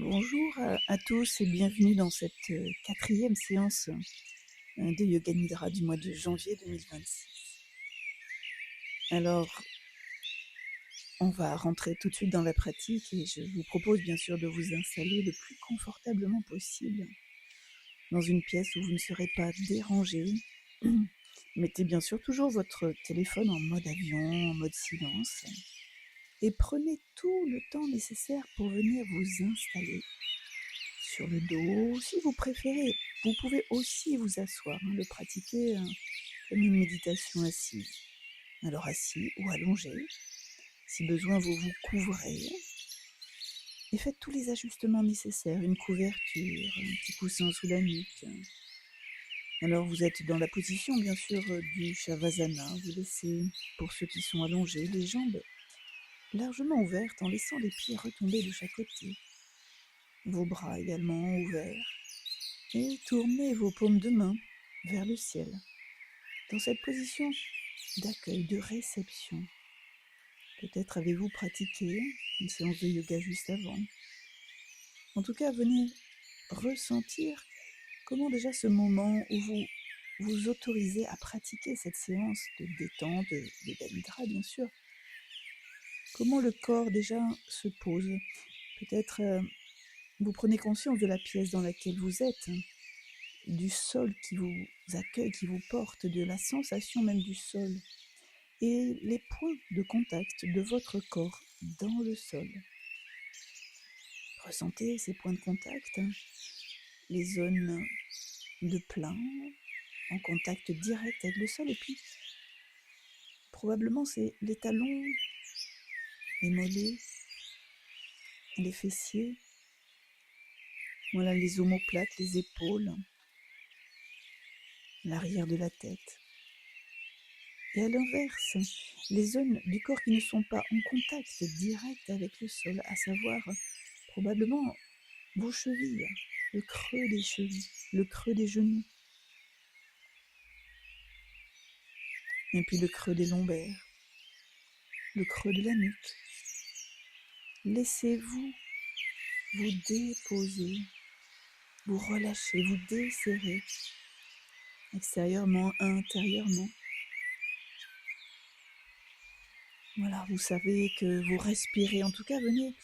Bonjour à tous et bienvenue dans cette quatrième séance de Yoga Nidra du mois de janvier 2026. Alors, on va rentrer tout de suite dans la pratique et je vous propose bien sûr de vous installer le plus confortablement possible dans une pièce où vous ne serez pas dérangé. Mettez bien sûr toujours votre téléphone en mode avion, en mode silence et prenez tout le temps nécessaire pour venir vous installer sur le dos. Si vous préférez, vous pouvez aussi vous asseoir, le pratiquer comme une méditation assise. Alors assis ou allongé, si besoin vous vous couvrez et faites tous les ajustements nécessaires, une couverture, un petit coussin sous la nuque. Alors vous êtes dans la position bien sûr du Shavasana, vous laissez, pour ceux qui sont allongés, les jambes largement ouvertes en laissant les pieds retomber de chaque côté, vos bras également ouverts. Et tournez vos paumes de main vers le ciel, dans cette position d'accueil, de réception. Peut-être avez-vous pratiqué une séance de yoga juste avant. En tout cas, venez ressentir comment déjà ce moment où vous vous autorisez à pratiquer cette séance de détente, de yoga nidra bien sûr, comment le corps déjà se pose. Peut-être vous prenez conscience de la pièce dans laquelle vous êtes, du sol qui vous accueille, qui vous porte, de la sensation même du sol et les points de contact de votre corps dans le sol. Ressentez ces points de contact, les zones de plein en contact direct avec le sol et puis probablement c'est les talons, les mollets, les fessiers, voilà les omoplates, les épaules, l'arrière de la tête. Et à l'inverse, les zones du corps qui ne sont pas en contact direct avec le sol, à savoir probablement vos chevilles, le creux des chevilles, le creux des genoux, et puis le creux des lombaires, le creux de la nuque. Laissez-vous vous déposer, vous relâcher, vous desserrer, extérieurement, intérieurement. Voilà, vous savez que vous respirez. En tout cas, venez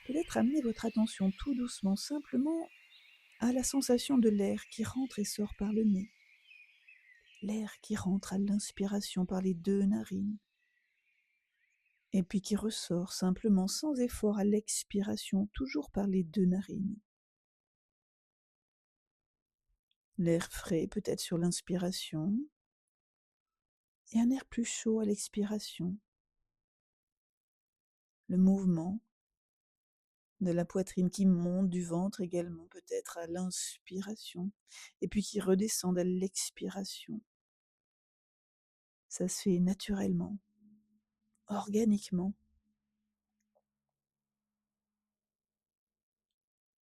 peut-être amener votre attention tout doucement, simplement à la sensation de l'air qui rentre et sort par le nez. L'air qui rentre à l'inspiration par les deux narines. Et puis qui ressort simplement sans effort à l'expiration, toujours par les deux narines. L'air frais peut-être sur l'inspiration, et un air plus chaud à l'expiration. Le mouvement de la poitrine qui monte, du ventre également peut-être à l'inspiration, et puis qui redescend à l'expiration. Ça se fait naturellement, organiquement.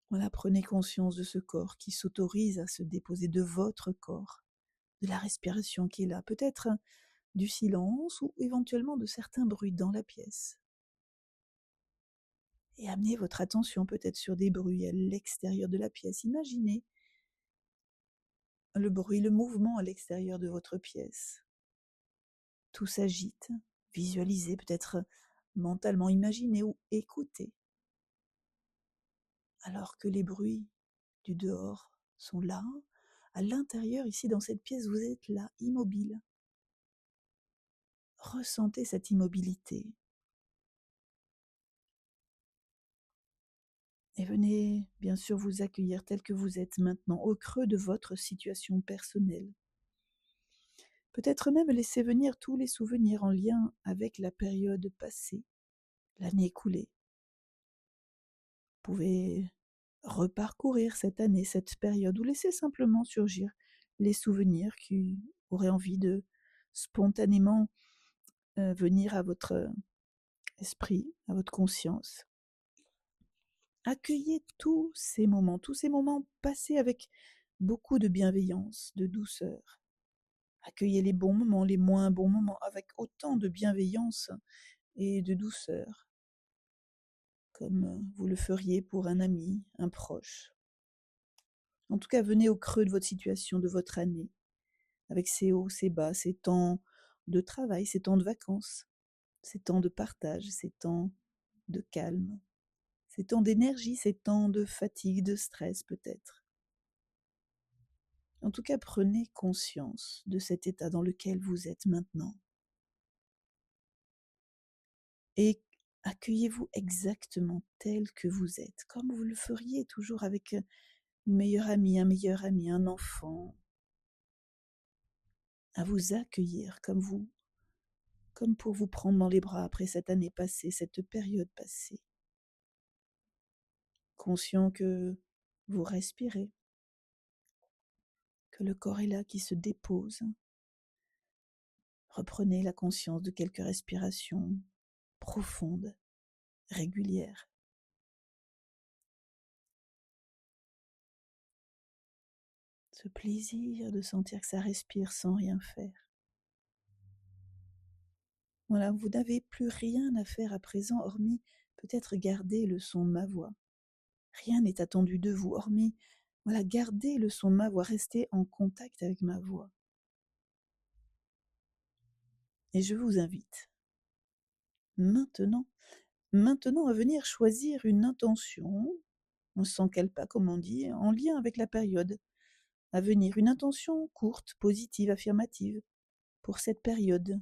Voilà, prenez conscience de ce corps qui s'autorise à se déposer, de votre corps, de la respiration qui est là, peut-être du silence ou éventuellement de certains bruits dans la pièce. Et amenez votre attention peut-être sur des bruits à l'extérieur de la pièce. Imaginez le bruit, le mouvement à l'extérieur de votre pièce. Tout s'agite, visualisez, peut-être mentalement, imaginez ou écoutez. Alors que les bruits du dehors sont là, à l'intérieur, ici dans cette pièce, vous êtes là, immobile. Ressentez cette immobilité. Et venez bien sûr vous accueillir tel que vous êtes maintenant, au creux de votre situation personnelle. Peut-être même laisser venir tous les souvenirs en lien avec la période passée, l'année écoulée. Vous pouvez reparcourir cette année, cette période, ou laisser simplement surgir les souvenirs qui auraient envie de spontanément venir à votre esprit, à votre conscience. Accueillez tous ces moments passés avec beaucoup de bienveillance, de douceur. Accueillez les bons moments, les moins bons moments, avec autant de bienveillance et de douceur. comme vous le feriez pour un ami, un proche. En tout cas, venez au creux de votre situation, de votre année, avec ses hauts, ses bas, ses temps de travail, ses temps de vacances, ses temps de partage, ses temps de calme, ses temps d'énergie, ses temps de fatigue, de stress peut-être. En tout cas, prenez conscience de cet état dans lequel vous êtes maintenant et accueillez-vous exactement tel que vous êtes, comme vous le feriez toujours avec une meilleure amie, un meilleur ami, un enfant, à vous accueillir comme pour vous prendre dans les bras après cette année passée, cette période passée. Conscient que vous respirez, que le corps est là qui se dépose. Reprenez la conscience de quelques respirations profondes, régulières. Ce plaisir de sentir que ça respire sans rien faire. Voilà, vous n'avez plus rien à faire à présent, hormis peut-être garder le son de ma voix. Rien n'est attendu de vous, hormis, voilà, garder le son de ma voix, rester en contact avec ma voix. Et je vous invite maintenant, maintenant à venir choisir une intention, sans quel pas, comme on dit, en lien avec la période à venir, une intention courte, positive, affirmative, pour cette période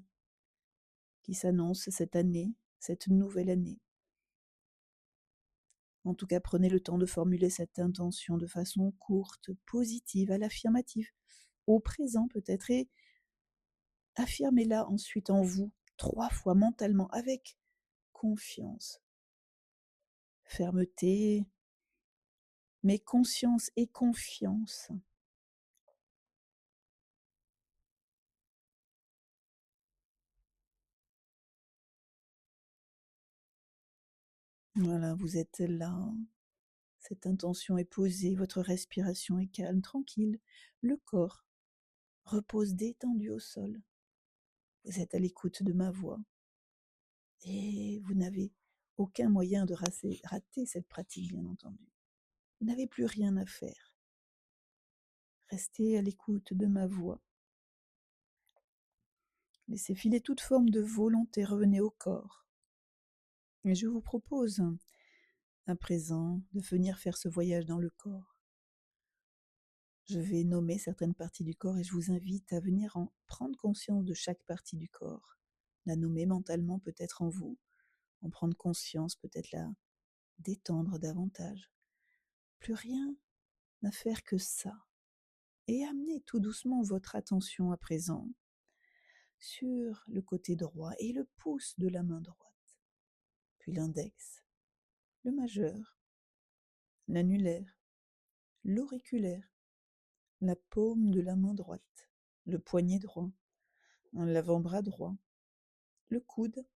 qui s'annonce cette année, cette nouvelle année. En tout cas, prenez le temps de formuler cette intention de façon courte, positive, à l'affirmative, au présent peut-être, et affirmez-la ensuite en vous, 3 fois mentalement, avec confiance, fermeté, mais conscience et confiance. Voilà, vous êtes là, cette intention est posée, votre respiration est calme, tranquille, le corps repose détendu au sol. Vous êtes à l'écoute de ma voix et vous n'avez aucun moyen de rater cette pratique, bien entendu. Vous n'avez plus rien à faire. Restez à l'écoute de ma voix. Laissez filer toute forme de volonté, revenez au corps. Et je vous propose à présent de venir faire ce voyage dans le corps. Je vais nommer certaines parties du corps et je vous invite à venir en prendre conscience de chaque partie du corps, la nommer mentalement peut-être en vous, en prendre conscience, peut-être la détendre davantage. Plus rien à faire que ça. Et amenez tout doucement votre attention à présent sur le côté droit et le pouce de la main droite, puis l'index, le majeur, l'annulaire, l'auriculaire, la paume de la main droite, le poignet droit, l'avant-bras droit, le coude,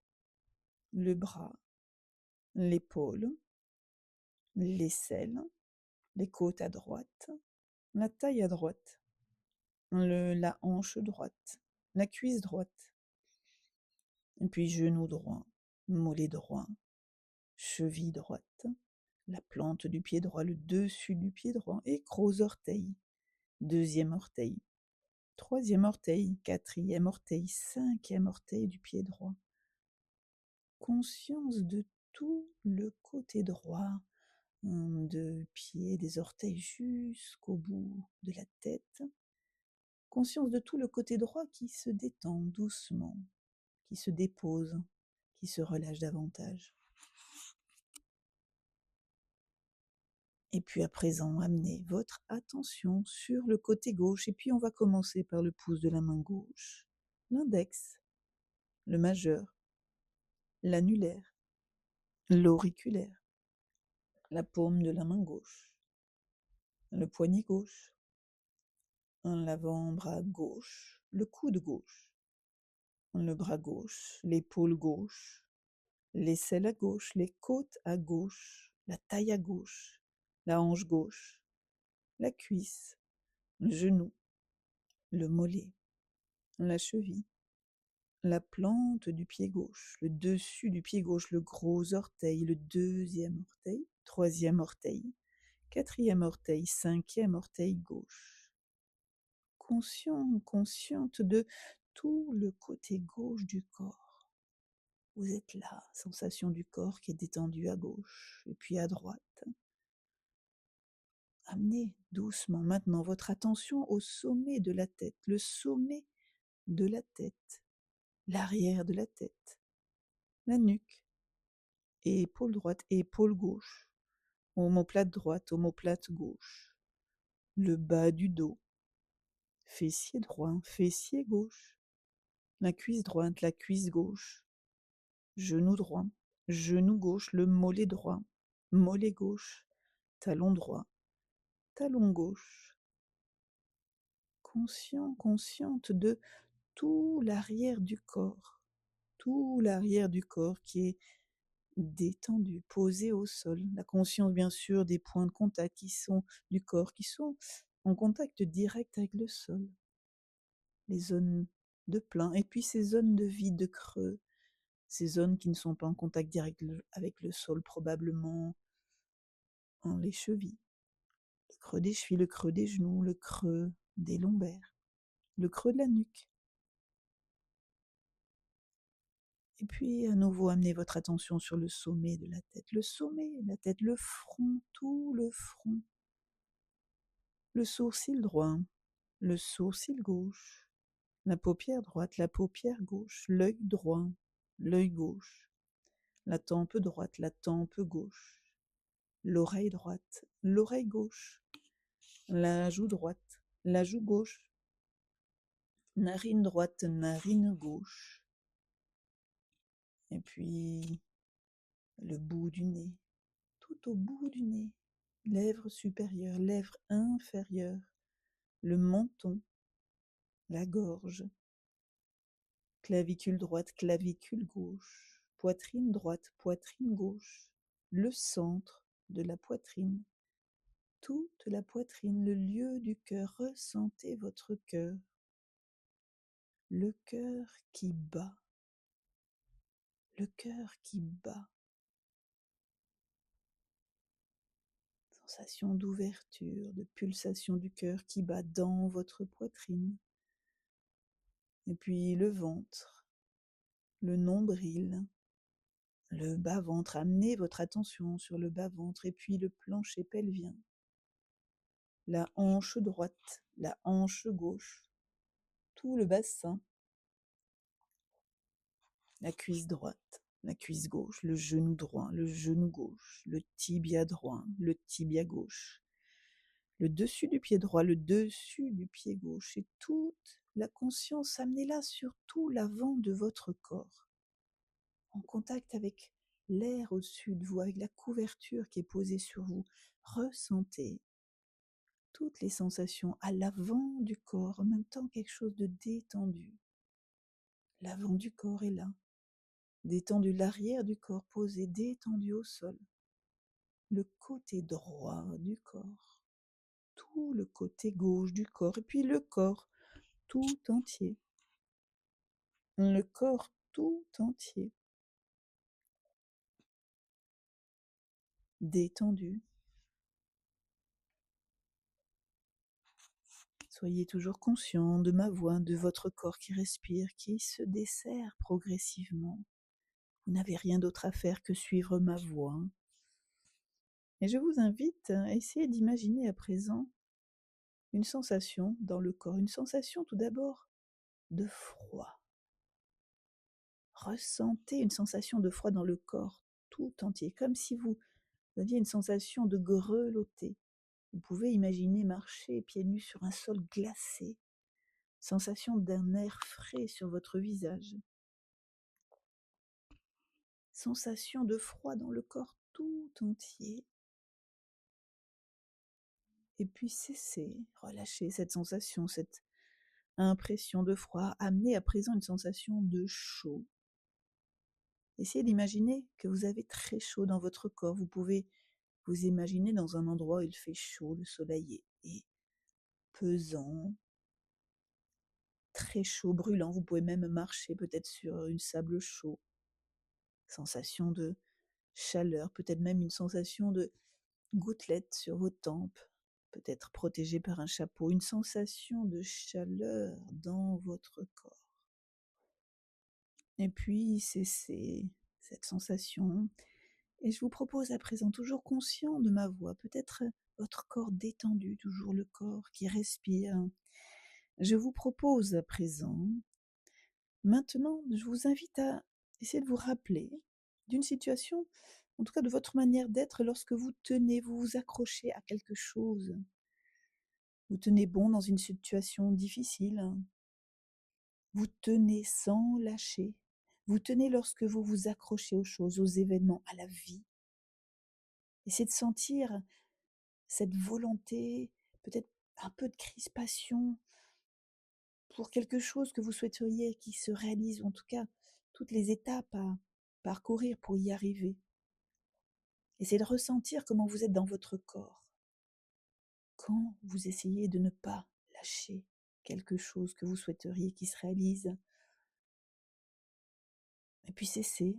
le bras, l'épaule, l'aisselle, les côtes à droite, la taille à droite, la hanche droite, la cuisse droite, et puis genou droit, mollet droit, cheville droite, la plante du pied droit, le dessus du pied droit, et gros orteil, deuxième orteil, troisième orteil, quatrième orteil, cinquième orteil du pied droit. Conscience de tout le côté droit, de pied, des orteils jusqu'au bout de la tête. Conscience de tout le côté droit qui se détend doucement, qui se dépose, qui se relâche davantage. Et puis à présent, amenez votre attention sur le côté gauche et puis on va commencer par le pouce de la main gauche, l'index, le majeur, l'annulaire, l'auriculaire, la paume de la main gauche, le poignet gauche, l'avant-bras gauche, le coude gauche, le bras gauche, l'épaule gauche, l'aisselle à gauche, les côtes à gauche, la taille à gauche, la hanche gauche, la cuisse, le genou, le mollet, la cheville, la plante du pied gauche, le dessus du pied gauche, le gros orteil, le deuxième orteil, troisième orteil, quatrième orteil, cinquième orteil gauche. Conscient, consciente de tout le côté gauche du corps. Vous êtes là, sensation du corps qui est détendu à gauche et puis à droite. Amenez doucement maintenant votre attention au sommet de la tête, le sommet de la tête, l'arrière de la tête, la nuque, et épaule droite et épaule gauche, omoplate droite, omoplate gauche, le bas du dos, fessier droit, fessier gauche, la cuisse droite, la cuisse gauche, genou droit, genou gauche, le mollet droit, mollet gauche, talon droit, talon gauche. Conscient, consciente de tout l'arrière du corps, tout l'arrière du corps qui est détendu, posé au sol. La conscience, bien sûr, des points de contact qui sont du corps, qui sont en contact direct avec le sol. Les zones de plein, et puis ces zones de vide, de creux, ces zones qui ne sont pas en contact direct avec le sol, probablement en les chevilles. Le creux des chevilles, le creux des genoux, le creux des lombaires, le creux de la nuque. Et puis à nouveau amenez votre attention sur le sommet de la tête, le sommet de la tête, le front, tout le front. Le sourcil droit, le sourcil gauche, la paupière droite, la paupière gauche, l'œil droit, l'œil gauche, la tempe droite, la tempe gauche, l'oreille droite, l'oreille gauche, la joue droite, la joue gauche, narine droite, narine gauche, et puis le bout du nez, tout au bout du nez, lèvres supérieures, lèvres inférieures, le menton, la gorge, clavicule droite, clavicule gauche, poitrine droite, poitrine gauche, le centre de la poitrine, toute la poitrine, le lieu du cœur. Ressentez votre cœur, le cœur qui bat, le cœur qui bat. Sensation d'ouverture, de pulsation du cœur qui bat dans votre poitrine. Et puis le ventre, le nombril, le bas-ventre. Amenez votre attention sur le bas-ventre et puis le plancher pelvien. La hanche droite, la hanche gauche, tout le bassin, la cuisse droite, la cuisse gauche, le genou droit, le genou gauche, le tibia droit, le tibia gauche, le dessus du pied droit, le dessus du pied gauche, et toute la conscience, amenez-la sur tout l'avant de votre corps, en contact avec l'air au-dessus de vous, avec la couverture qui est posée sur vous. Ressentez toutes les sensations à l'avant du corps, en même temps quelque chose de détendu. L'avant du corps est là, détendu, l'arrière du corps posé, détendu au sol. Le côté droit du corps, tout le côté gauche du corps, et puis le corps tout entier. Le corps tout entier, détendu. Soyez toujours conscient de ma voix, de votre corps qui respire, qui se desserre progressivement. Vous n'avez rien d'autre à faire que suivre ma voix. Et je vous invite à essayer d'imaginer à présent une sensation dans le corps, une sensation tout d'abord de froid. Ressentez une sensation de froid dans le corps tout entier, comme si vous aviez une sensation de grelotter. Vous pouvez imaginer marcher pieds nus sur un sol glacé, sensation d'un air frais sur votre visage. Sensation de froid dans le corps tout entier. Et puis cessez, relâchez cette sensation, cette impression de froid. Amenez à présent une sensation de chaud. Essayez d'imaginer que vous avez très chaud dans votre corps. Vous pouvez vous imaginer dans un endroit où il fait chaud, le soleil est pesant, très chaud, brûlant. Vous pouvez même marcher peut-être sur une sable chaud. Sensation de chaleur, peut-être même une sensation de gouttelettes sur vos tempes, peut-être protégé par un chapeau, une sensation de chaleur dans votre corps. Et puis cessez cette sensation. Et je vous propose à présent, toujours conscient de ma voix, peut-être votre corps détendu, toujours le corps qui respire. Je vous propose à présent, maintenant, je vous invite à essayer de vous rappeler d'une situation, en tout cas de votre manière d'être lorsque vous tenez, vous vous accrochez à quelque chose. Vous tenez bon dans une situation difficile. Vous tenez sans lâcher. Vous tenez lorsque vous vous accrochez aux choses, aux événements, à la vie. Essayez de sentir cette volonté, peut-être un peu de crispation pour quelque chose que vous souhaiteriez qui se réalise, ou en tout cas toutes les étapes à parcourir pour y arriver. Essayez de ressentir comment vous êtes dans votre corps quand vous essayez de ne pas lâcher quelque chose que vous souhaiteriez qui se réalise. Et puis cessez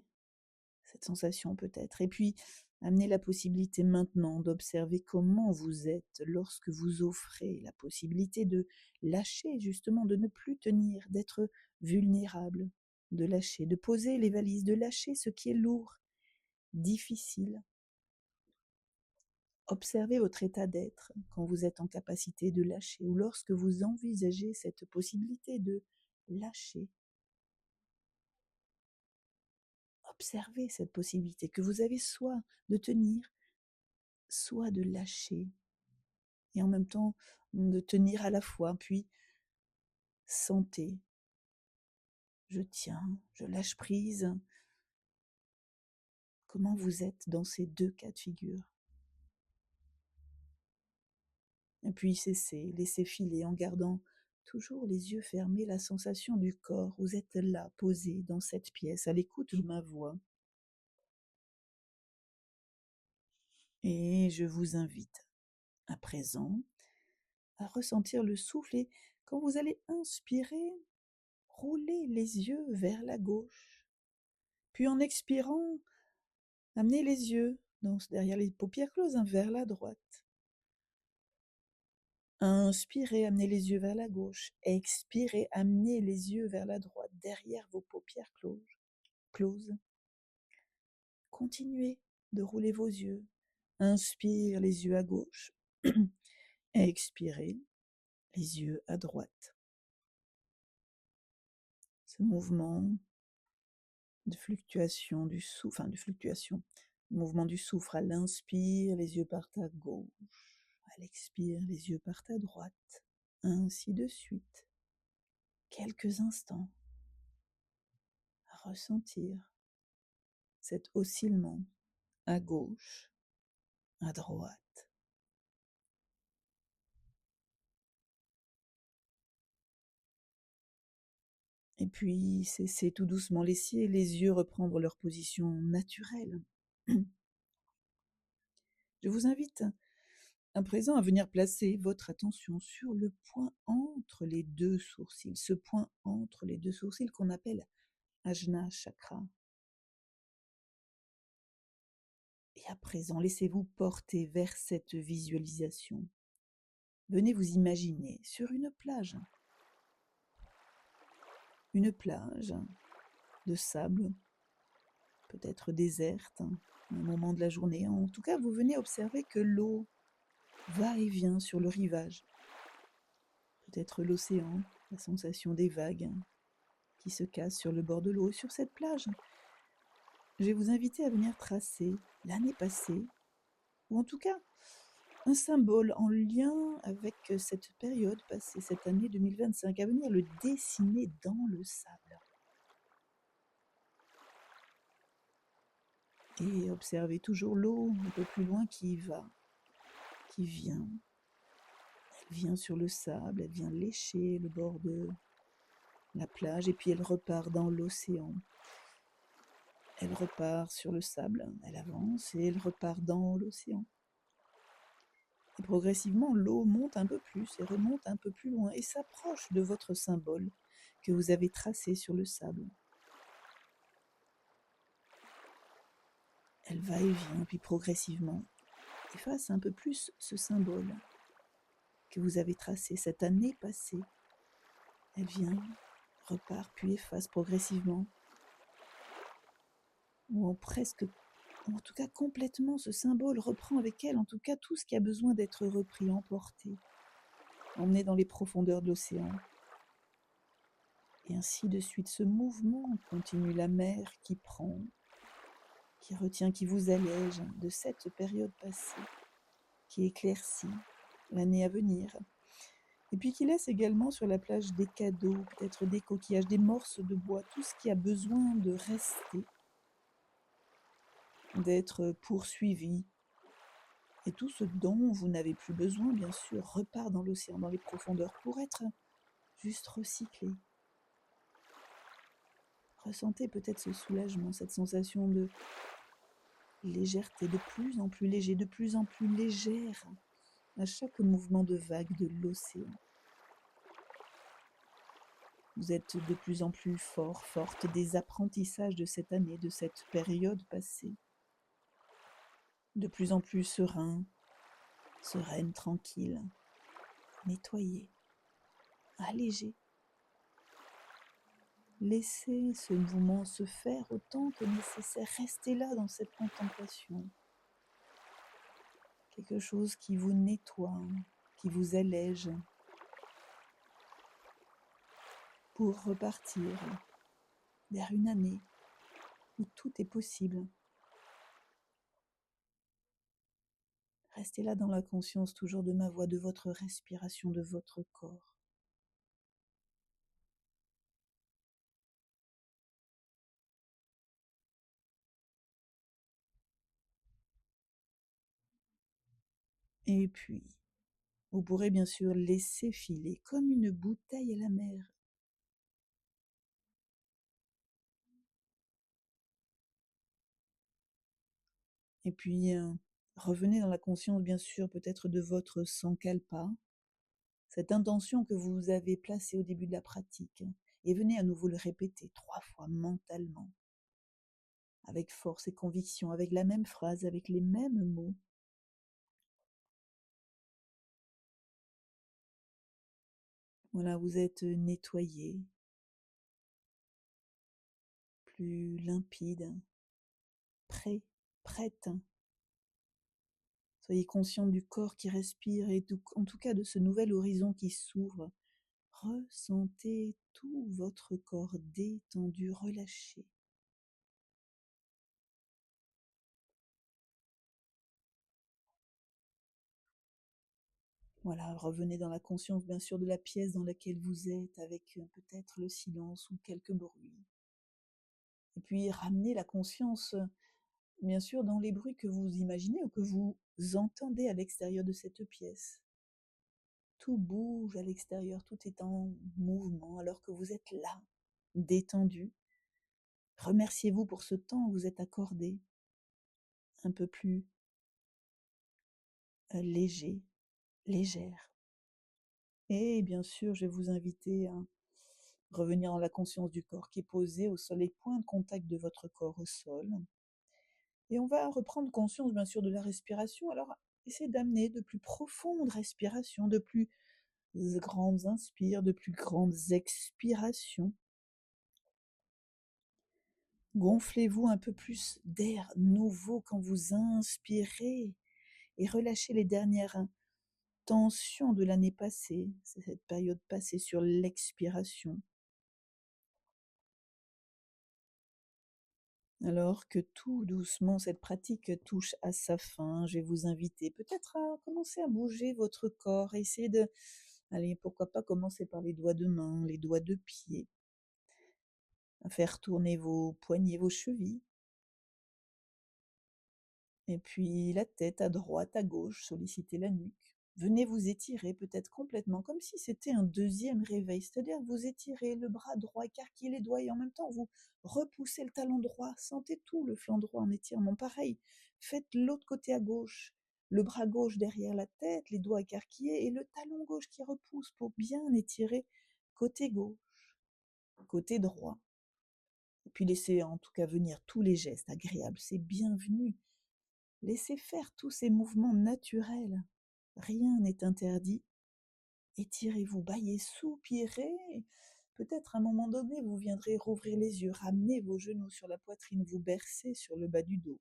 cette sensation peut-être. Et puis amenez la possibilité maintenant d'observer comment vous êtes lorsque vous offrez la possibilité de lâcher, justement, de ne plus tenir, d'être vulnérable, de lâcher, de poser les valises, de lâcher ce qui est lourd, difficile. Observez votre état d'être quand vous êtes en capacité de lâcher ou lorsque vous envisagez cette possibilité de lâcher. Observez cette possibilité que vous avez soit de tenir, soit de lâcher. Et en même temps, de tenir à la fois, puis sentez, je tiens, je lâche prise. Comment vous êtes dans ces deux cas de figure? Et puis cessez, laissez filer en gardant toujours les yeux fermés, la sensation du corps. Vous êtes là, posé dans cette pièce, à l'écoute de ma voix. Et je vous invite à présent à ressentir le souffle, et quand vous allez inspirer, roulez les yeux vers la gauche. Puis en expirant, amenez les yeux derrière les paupières closes, vers la droite. Inspirez, amenez les yeux vers la gauche. Expirez, amenez les yeux vers la droite, derrière vos paupières closes. Continuez de rouler vos yeux. Inspire, les yeux à gauche. Expirez, les yeux à droite. Ce mouvement de fluctuation du souffle, mouvement du souffle. À l'inspire, les yeux partent à gauche. À l'expire, les yeux partent à droite. Ainsi de suite. Quelques instants à ressentir cet oscillement à gauche, à droite. Et puis cessez tout doucement, laissez les yeux reprendre leur position naturelle. Je vous invite à présent à venir placer votre attention sur le point entre les deux sourcils, ce point entre les deux sourcils qu'on appelle Ajna Chakra. Et à présent, laissez-vous porter vers cette visualisation. Venez vous imaginer sur une plage de sable, peut-être déserte, un moment de la journée. En tout cas, vous venez observer que l'eau va et vient sur le rivage. Peut-être l'océan, la sensation des vagues qui se cassent sur le bord de l'eau. Sur cette plage, je vais vous inviter à venir tracer l'année passée, ou en tout cas un symbole en lien avec cette période passée, cette année 2025, à venir le dessiner dans le sable. Et observez toujours l'eau un peu plus loin qui va, qui vient. Elle vient sur le sable, elle vient lécher le bord de la plage et puis elle repart dans l'océan. Elle repart sur le sable, elle avance et elle repart dans l'océan. Et progressivement, l'eau monte un peu plus et remonte un peu plus loin et s'approche de votre symbole. que vous avez tracée sur le sable. Elle va et vient, puis progressivement efface un peu plus ce symbole que vous avez tracé cette année passée. Elle vient, repart, puis efface progressivement, ou en tout cas complètement, ce symbole reprend avec elle, en tout cas tout ce qui a besoin d'être repris, emporté, emmené dans les profondeurs de l'océan. Et ainsi de suite, ce mouvement continue, la mer qui prend, qui retient, qui vous allège de cette période passée, qui éclaircit l'année à venir, et puis qui laisse également sur la plage des cadeaux, peut-être des coquillages, des morceaux de bois, tout ce qui a besoin de rester, d'être poursuivi, et tout ce dont vous n'avez plus besoin, bien sûr, repart dans l'océan, dans les profondeurs, pour être juste recyclé. Ressentez peut-être ce soulagement, cette sensation de légèreté, de plus en plus léger, de plus en plus légère à chaque mouvement de vague de l'océan. Vous êtes de plus en plus fort, forte des apprentissages de cette année, de cette période passée. De plus en plus serein, sereine, tranquille, nettoyé, allégé. Laissez ce mouvement se faire autant que nécessaire. Restez là dans cette contemplation. Quelque chose qui vous nettoie, qui vous allège, pour repartir vers une année où tout est possible. Restez là dans la conscience toujours de ma voix, de votre respiration, de votre corps. Et puis, vous pourrez bien sûr laisser filer comme une bouteille à la mer. Et puis, revenez dans la conscience bien sûr peut-être de votre sankalpa, cette intention que vous avez placée au début de la pratique, et venez à nouveau le répéter 3 fois mentalement, avec force et conviction, avec la même phrase, avec les mêmes mots. Voilà, vous êtes nettoyé, plus limpide, prêt, prête. Soyez conscient du corps qui respire et en tout cas de ce nouvel horizon qui s'ouvre. Ressentez tout votre corps détendu, relâché. Voilà, revenez dans la conscience bien sûr de la pièce dans laquelle vous êtes, avec peut-être le silence ou quelques bruits. Et puis ramenez la conscience, bien sûr, dans les bruits que vous imaginez ou que vous entendez à l'extérieur de cette pièce. Tout bouge à l'extérieur, tout est en mouvement alors que vous êtes là, détendu. Remerciez-vous pour ce temps que vous êtes accordé, un peu plus léger, légère. Et bien sûr, je vais vous inviter à revenir dans la conscience du corps qui est posé au sol, les points de contact de votre corps au sol. Et on va reprendre conscience, bien sûr, de la respiration. Alors, essayez d'amener de plus profondes respirations, de plus grandes inspires, de plus grandes expirations. Gonflez-vous un peu plus d'air nouveau quand vous inspirez et relâchez les dernières tensions de l'année passée, c'est cette période passée sur l'expiration. Alors que tout doucement cette pratique touche à sa fin, je vais vous inviter peut-être à commencer à bouger votre corps, essayer de, allez, pourquoi pas commencer par les doigts de main, les doigts de pied, à faire tourner vos poignets, vos chevilles, et puis la tête à droite, à gauche, solliciter la nuque. Venez vous étirer peut-être complètement, comme si c'était un deuxième réveil, c'est-à-dire vous étirez le bras droit, écarquillez les doigts et en même temps vous repoussez le talon droit, sentez tout le flanc droit en étirement. Pareil, faites l'autre côté à gauche, le bras gauche derrière la tête, les doigts écarquillés et le talon gauche qui repousse pour bien étirer côté gauche. côté droit. Et puis laissez en tout cas venir tous les gestes agréables, c'est bienvenu. Laissez faire tous ces mouvements naturels. Rien n'est interdit. Étirez-vous, bâillez, soupirez. Peut-être à un moment donné, vous viendrez rouvrir les yeux, ramener vos genoux sur la poitrine, vous bercer sur le bas du dos.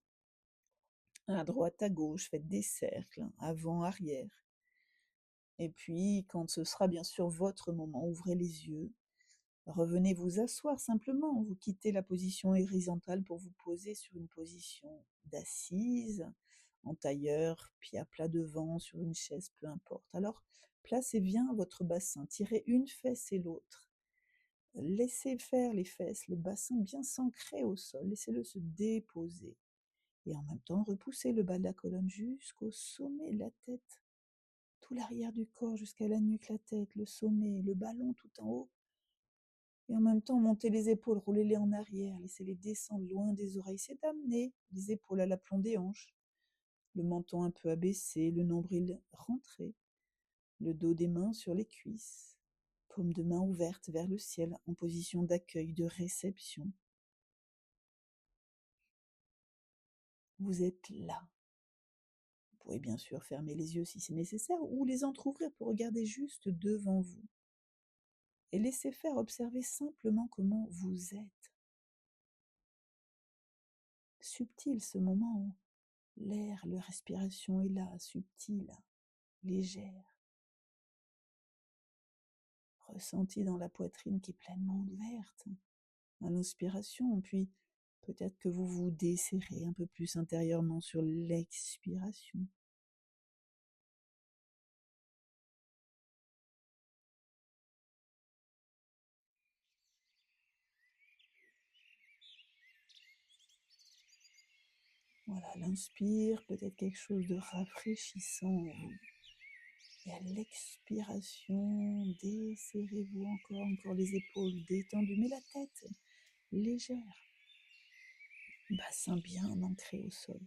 À droite, à gauche, faites des cercles, avant, arrière. Et puis, quand ce sera bien sûr votre moment, ouvrez les yeux. Revenez vous asseoir simplement. Vous quittez la position horizontale pour vous poser sur une position d'assise, en tailleur, pied à plat devant, sur une chaise, peu importe. Alors, placez bien votre bassin, tirez une fesse et l'autre. Laissez faire les fesses, le bassin bien s'ancrer au sol, laissez-le se déposer. Et en même temps, repoussez le bas de la colonne jusqu'au sommet de la tête, tout l'arrière du corps jusqu'à la nuque, la tête, le sommet, le ballon tout en haut. Et en même temps, montez les épaules, roulez-les en arrière, laissez-les descendre loin des oreilles. C'est amener les épaules à l'aplomb des hanches, le menton un peu abaissé, le nombril rentré, le dos des mains sur les cuisses, paume de main ouverte vers le ciel en position d'accueil, de réception. Vous êtes là. Vous pouvez bien sûr fermer les yeux si c'est nécessaire ou les entrouvrir pour regarder juste devant vous. Et laisser faire, observer simplement comment vous êtes. Subtil ce moment où l'air, la respiration est là, subtile, légère. Ressenti dans la poitrine qui est pleinement ouverte. À l'inspiration, puis peut-être que vous vous desserrez un peu plus intérieurement sur l'expiration. Voilà, l'inspire, peut-être quelque chose de rafraîchissant en vous. Et à l'expiration, desserrez-vous encore les épaules détendues, mais la tête légère. Bassin bien ancré au sol.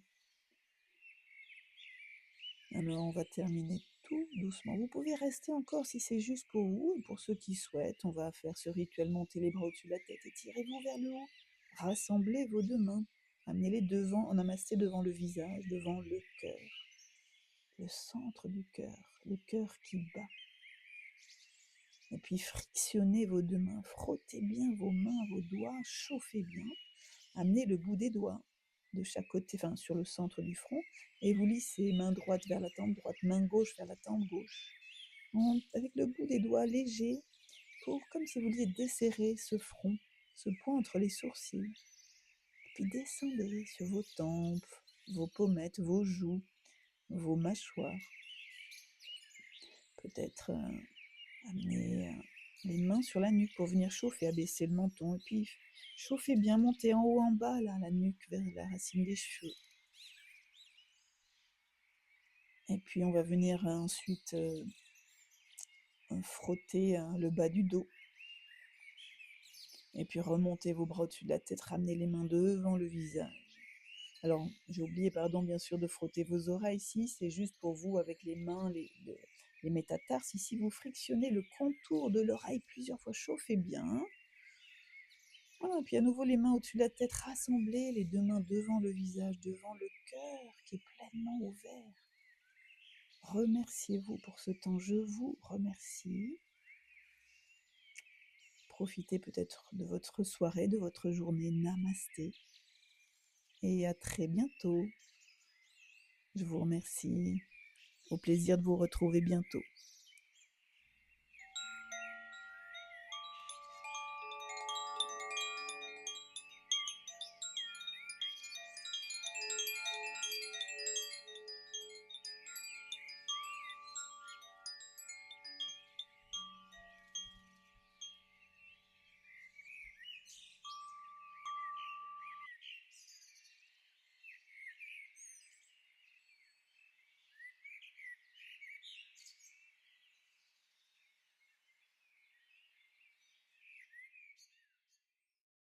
Alors on va terminer tout doucement. Vous pouvez rester encore si c'est juste pour vous et pour ceux qui souhaitent. On va faire ce rituel, monter les bras au-dessus de la tête, étirez-vous vers le haut. Rassemblez vos deux mains. Amenez-les devant, en namasté devant le visage, devant le cœur. Le centre du cœur, le cœur qui bat. Et puis frictionnez vos deux mains, frottez bien vos mains, vos doigts, chauffez bien. Amenez le bout des doigts de chaque côté, enfin sur le centre du front, et vous lissez main droite vers la tempe droite, main gauche vers la tempe gauche. Avec le bout des doigts léger, comme si vous vouliez desserrer ce front, ce point entre les sourcils. Puis descendez sur vos tempes, vos pommettes, vos joues, vos mâchoires. Peut-être amener les mains sur la nuque pour venir chauffer, abaisser le menton, et puis chauffez bien, montez en haut, en bas, là, la nuque vers la racine des cheveux. Et puis on va venir ensuite frotter le bas du dos. Et puis remontez vos bras au-dessus de la tête, ramenez les mains devant le visage. Alors, j'ai oublié, pardon, bien sûr, de frotter vos oreilles ici, c'est juste pour vous avec les mains, les métatarses. Ici, vous frictionnez le contour de l'oreille plusieurs fois, chauffez bien. Voilà, puis à nouveau les mains au-dessus de la tête, rassemblez les deux mains devant le visage, devant le cœur qui est pleinement ouvert. Remerciez-vous pour ce temps, je vous remercie. Profitez peut-être de votre soirée, de votre journée. Namasté. Et à très bientôt. Je vous remercie. Au plaisir de vous retrouver bientôt.